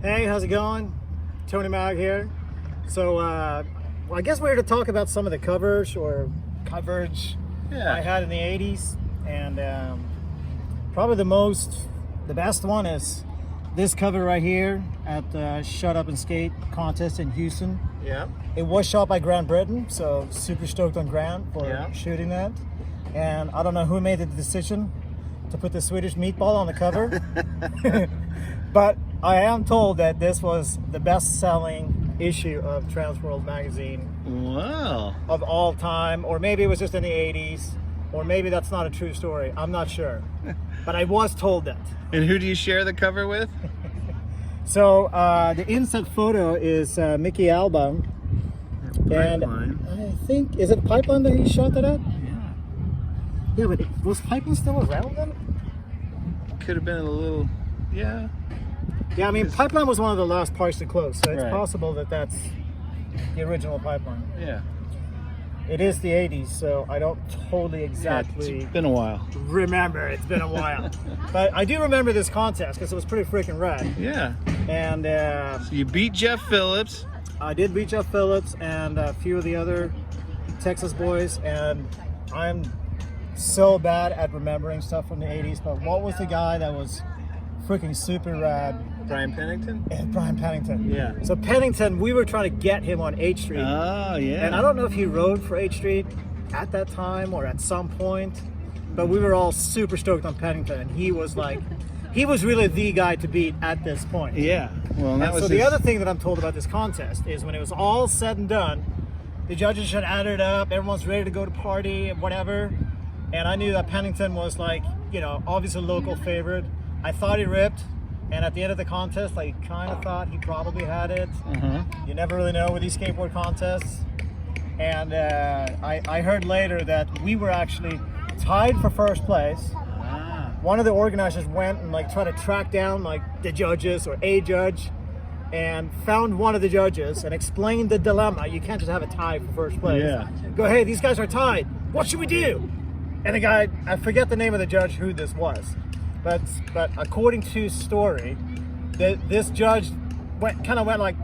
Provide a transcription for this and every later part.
Hey, how's it going? Tony Mag here. So, I guess we're here to talk about some of the covers or coverage I had in the 80s. And probably the best one is this cover right here at Shut Up and Skate contest in Houston. Yeah. It was shot by Grant Brittain, so super stoked on Grant for shooting that. And I don't know who made the decision to put the Swedish meatball on the cover. But I am told that this was the best-selling issue of Transworld magazine. Wow. Of all time, or maybe it was just in the 80s, or maybe that's not a true story. I'm not sure. But I was told that. And who do you share the cover with? So the inset photo is Mickey Alba. And I think, is it Pipeline that he shot that at? Yeah, but was Pipeline still around then? Could have been a little, yeah. Yeah, I mean, Pipeline was one of the last parts to close, so it's possible that that's the original Pipeline. Yeah. It is the 80s, so I don't totally exactly it's been a while. Remember. It's been a while. But I do remember this contest because it was pretty freaking rad. Yeah. And so you beat Jeff Phillips. I did beat Jeff Phillips and a few of the other Texas boys, and I'm so bad at remembering stuff from the 80s, but what was the guy that was freaking super rad? Bryan Pennington? And Bryan Pennington. Yeah. So Pennington, we were trying to get him on H Street. Oh, yeah. And I don't know if he rode for H Street at that time or at some point, but we were all super stoked on Pennington, and he was really the guy to beat at this point. Yeah. Well, that was so the other thing that I'm told about this contest is when it was all said and done, the judges should add it up, everyone's ready to go to party and whatever. And I knew that Pennington was obviously a local favorite. I thought he ripped, and at the end of the contest, I kind of thought he probably had it. You never really know with these skateboard contests. And I heard later that we were actually tied for first place. One of the organizers went and tried to track down the judges or a judge, and found one of the judges and explained the dilemma. You can't just have a tie for first place. Yeah. Go, hey, these guys are tied. What should we do? And the guy, I forget the name of the judge who this was, but according to story, this judge went like,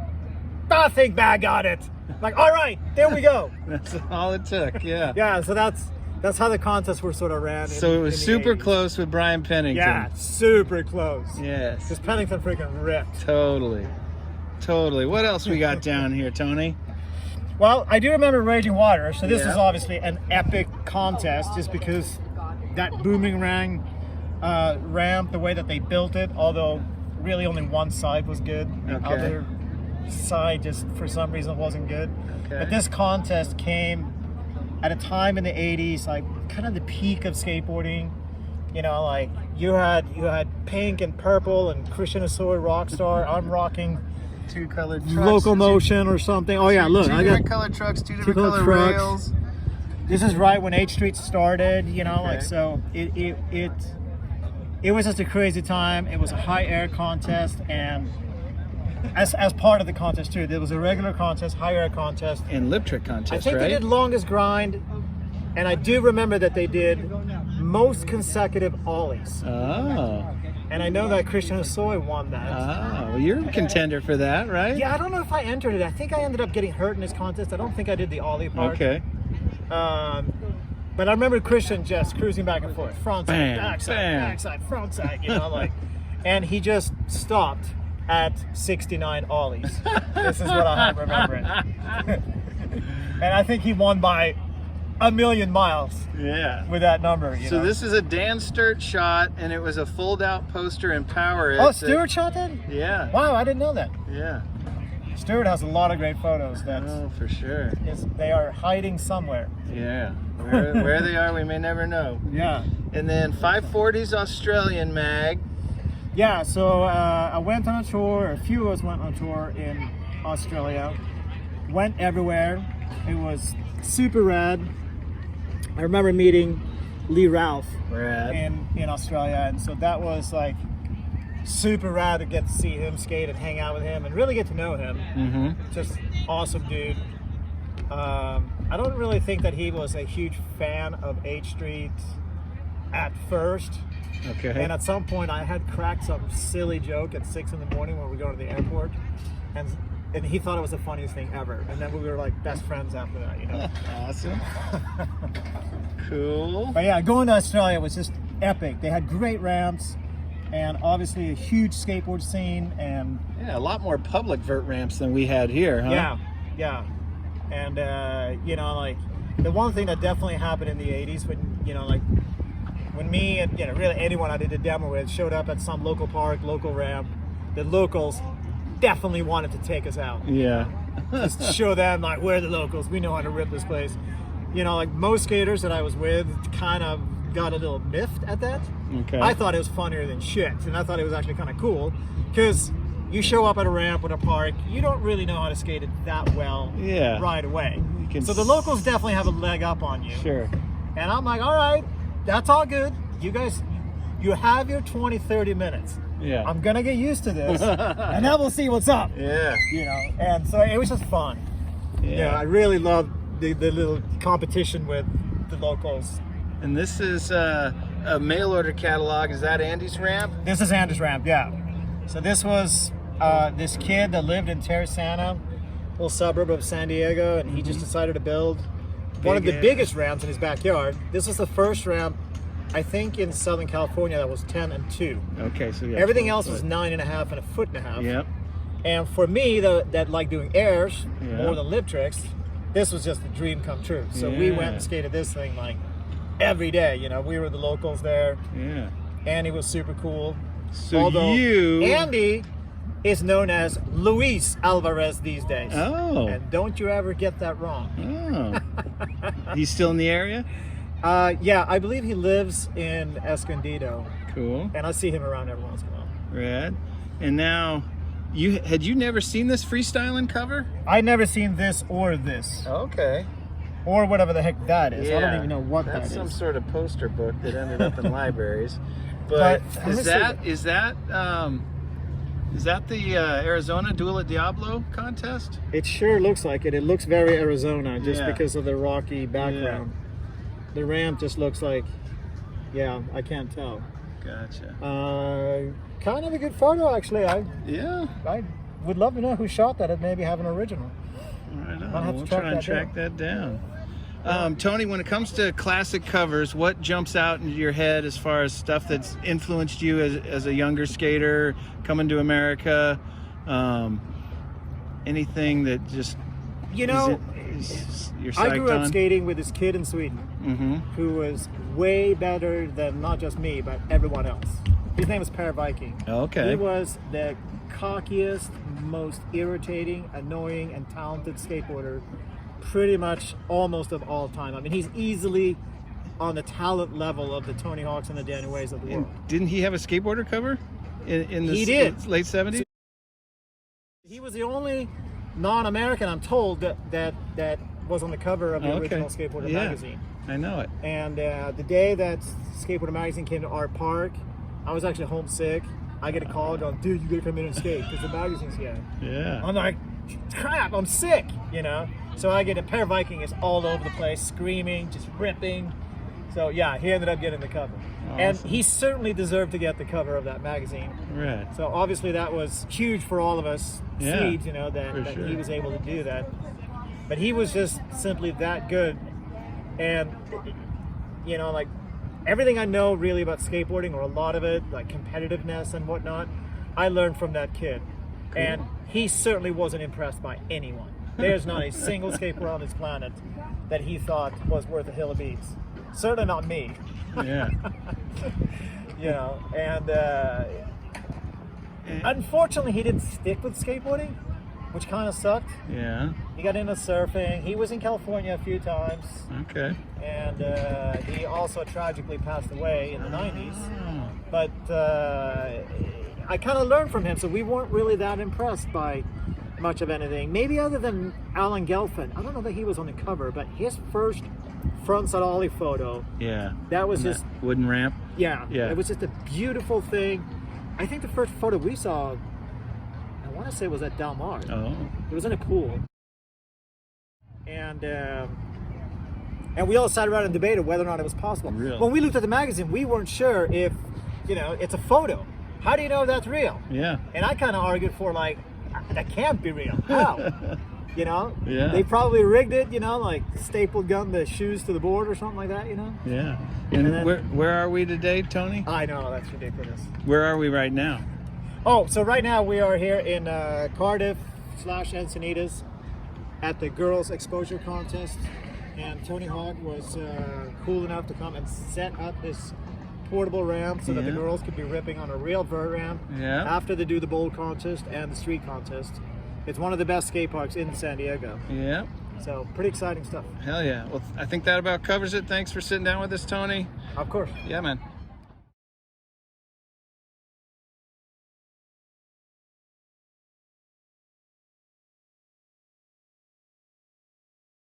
I think Bag got it. All right, there we go. That's all it took, yeah. Yeah, so that's how the contests were sort of ran. So it was super close with Bryan Pennington. Yeah, super close. Yes. Because Pennington freaking ripped. Totally. What else we got down here, Tony? Well, I do remember Raging Water, so this is obviously an epic contest just because that booming ramp, the way that they built it, although really only one side was good. The other side just for some reason wasn't good. But this contest came at a time in the 80s, kind of the peak of skateboarding. You had pink and purple and Christian Assoy Rockstar. I'm rocking two colored trucks, Locomotion or something. Oh yeah, look, I got colored trucks, two different color rails. This is right when H Street started, so it was just a crazy time. It was a high air contest, and as part of the contest too, there was a regular contest, high air contest, and lip trick contest. I think they did longest grind, and I do remember that they did most consecutive ollies. Oh. And I know that Christian Assoy won that. Oh, well, you're a contender for that, right? Yeah, I don't know if I entered it. I think I ended up getting hurt in this contest. I don't think I did the ollie part. Okay. But I remember Christian just cruising back and forth, front side, backside, front side, and he just stopped at 69 ollies. This is what I remember it. And I think he won by a million miles. Yeah. With that number. So this is a Dan Sturt shot, and it was a fold-out poster in Poweredge. Oh, Sturt shot that? Yeah. Wow, I didn't know that. Yeah. Sturt has a lot of great photos. Oh, for sure. They are hiding somewhere. Yeah. Where they are, we may never know. Yeah. And then 540's Australian mag. Yeah, so I went on a tour, a few of us went on a tour in Australia. Went everywhere. It was super rad. I remember meeting Lee Ralph in Australia, and so that was super rad to get to see him skate and hang out with him and really get to know him. Just awesome dude. I don't really think that he was a huge fan of H Street at first. Okay. And at some point, I had cracked some silly joke at 6 in the morning when we go to the airport, and he thought it was the funniest thing ever. And then we were like best friends after that, you know. Awesome. Cool. But yeah, going to Australia was just epic. They had great ramps, and obviously a huge skateboard scene, and Yeah, a lot more public vert ramps than we had here, huh? yeah. And you know, like the one thing that definitely happened in the 80s when, you know, like when me and, you know, really anyone I did a demo with showed up at some local park, local ramp, the locals definitely wanted to take us out. Yeah. Just to show them, like, we're the locals, we know how to rip this place. You know, like most skaters that I was with kind of got a little miffed at that. Okay. I thought it was funnier than shit, and I thought it was actually kind of cool, because you show up at a ramp at a park, you don't really know how to skate it that well right away. So the locals definitely have a leg up on you. Sure. And I'm like, all right, that's all good. You guys, you have your 20, 30 minutes. Yeah. I'm gonna get used to this, and then we'll see what's up. Yeah. You know, and so it was just fun. Yeah. I really loved the little competition with the locals. And this is a mail order catalog. Is that Andy's ramp? This is Andy's ramp, yeah. So this was this kid that lived in Tierrasanta, little suburb of San Diego, and he just decided to build one of the biggest ramps in his backyard. This was the first ramp, I think, in Southern California that was 10 and 2. Okay, so yeah. Everything else was 9.5 and 1.5 feet. Yep. And for me, that like doing airs more than lip tricks, this was just a dream come true. So we went and skated this thing like every day. You know, we were the locals there. Yeah. Andy was super cool. So Although Andy is known as Luis Alvarez these days. Oh. And don't you ever get that wrong. Oh. He's still in the area? Yeah, I believe he lives in Escondido. Cool. And I see him around every once in a while. Rad. And now, had you never seen this Freestylin cover? I'd never seen this or this. Okay. Or whatever the heck that is. Yeah. I don't even know what that is. That's some sort of poster book that ended up in libraries. But is that the Arizona Duel at Diablo contest? It sure looks like it. It looks very Arizona just because of the rocky background. Yeah. The ramp just looks like, I can't tell. Gotcha. Kind of a good photo, actually. I would love to know who shot that and maybe have an original. Right on. We'll try and track that down. Tony, when it comes to classic covers, what jumps out into your head as far as stuff that's influenced you as a younger skater coming to America? Anything that just you're psyched I grew up on? skating with this kid in Sweden who was way better than not just me, but everyone else. His name was Per Viking. Okay. He was the cockiest, most irritating, annoying, and talented skateboarder pretty much almost of all time. I mean, he's easily on the talent level of the Tony Hawks and the Daniel Ways of the world. Didn't he have a skateboarder cover in the late 70s? He was the only non-American, I'm told, that was on the cover of the original Skateboarder magazine. I know it. And the day that Skateboarder magazine came to our park, I was actually homesick. I get a call going, dude, you gotta come in and skate because the magazine's here. Yeah. I'm like, crap, I'm sick, you know? So I get a Per Viking is all over the place, screaming, just ripping. So yeah, he ended up getting the cover. Awesome. And he certainly deserved to get the cover of that magazine. Right. So obviously that was huge for all of us Swedes, you know, that he was able to do that. But he was just simply that good. And, you know, like everything I know really about skateboarding, or a lot of it, like competitiveness and whatnot, I learned from that kid. Cool. And he certainly wasn't impressed by anyone. There's not a single skateboarder on this planet that he thought was worth a hill of beans. Certainly not me. Yeah. You know, and unfortunately he didn't stick with skateboarding, which kind of sucked. Yeah. He got into surfing. He was in California a few times. Okay. And he also tragically passed away in the 90s. But I kind of learned from him, so we weren't really that impressed by much of anything. Maybe other than Alan Gelfand. I don't know that he was on the cover, but his first frontside ollie photo. Yeah. That was just that wooden ramp. Yeah. Yeah. It was just a beautiful thing. I think the first photo we saw, I want to say, was at Del Mar. Oh. It was in a pool. And we all sat around and debated whether or not it was possible. Really? When we looked at the magazine, we weren't sure if you know, it's a photo. How do you know that's real? Yeah. And I kind of argued for like, that can't be real. How? You know? Yeah. They probably rigged it, you know, like stapled gun the shoes to the board or something like that, you know? Yeah. And then, where are we today, Tony? I know, that's ridiculous. Where are we right now? Oh, so right now we are here in Cardiff/Encinitas at the girls exposure contest. And Tony Hawk was cool enough to come and set up this portable ramp so that the girls could be ripping on a real vert ramp after they do the bowl contest and the street contest. It's one of the best skate parks in San Diego. Yeah. So pretty exciting stuff. Hell yeah. Well, I think that about covers it. Thanks for sitting down with us, Tony. Of course. Yeah, man.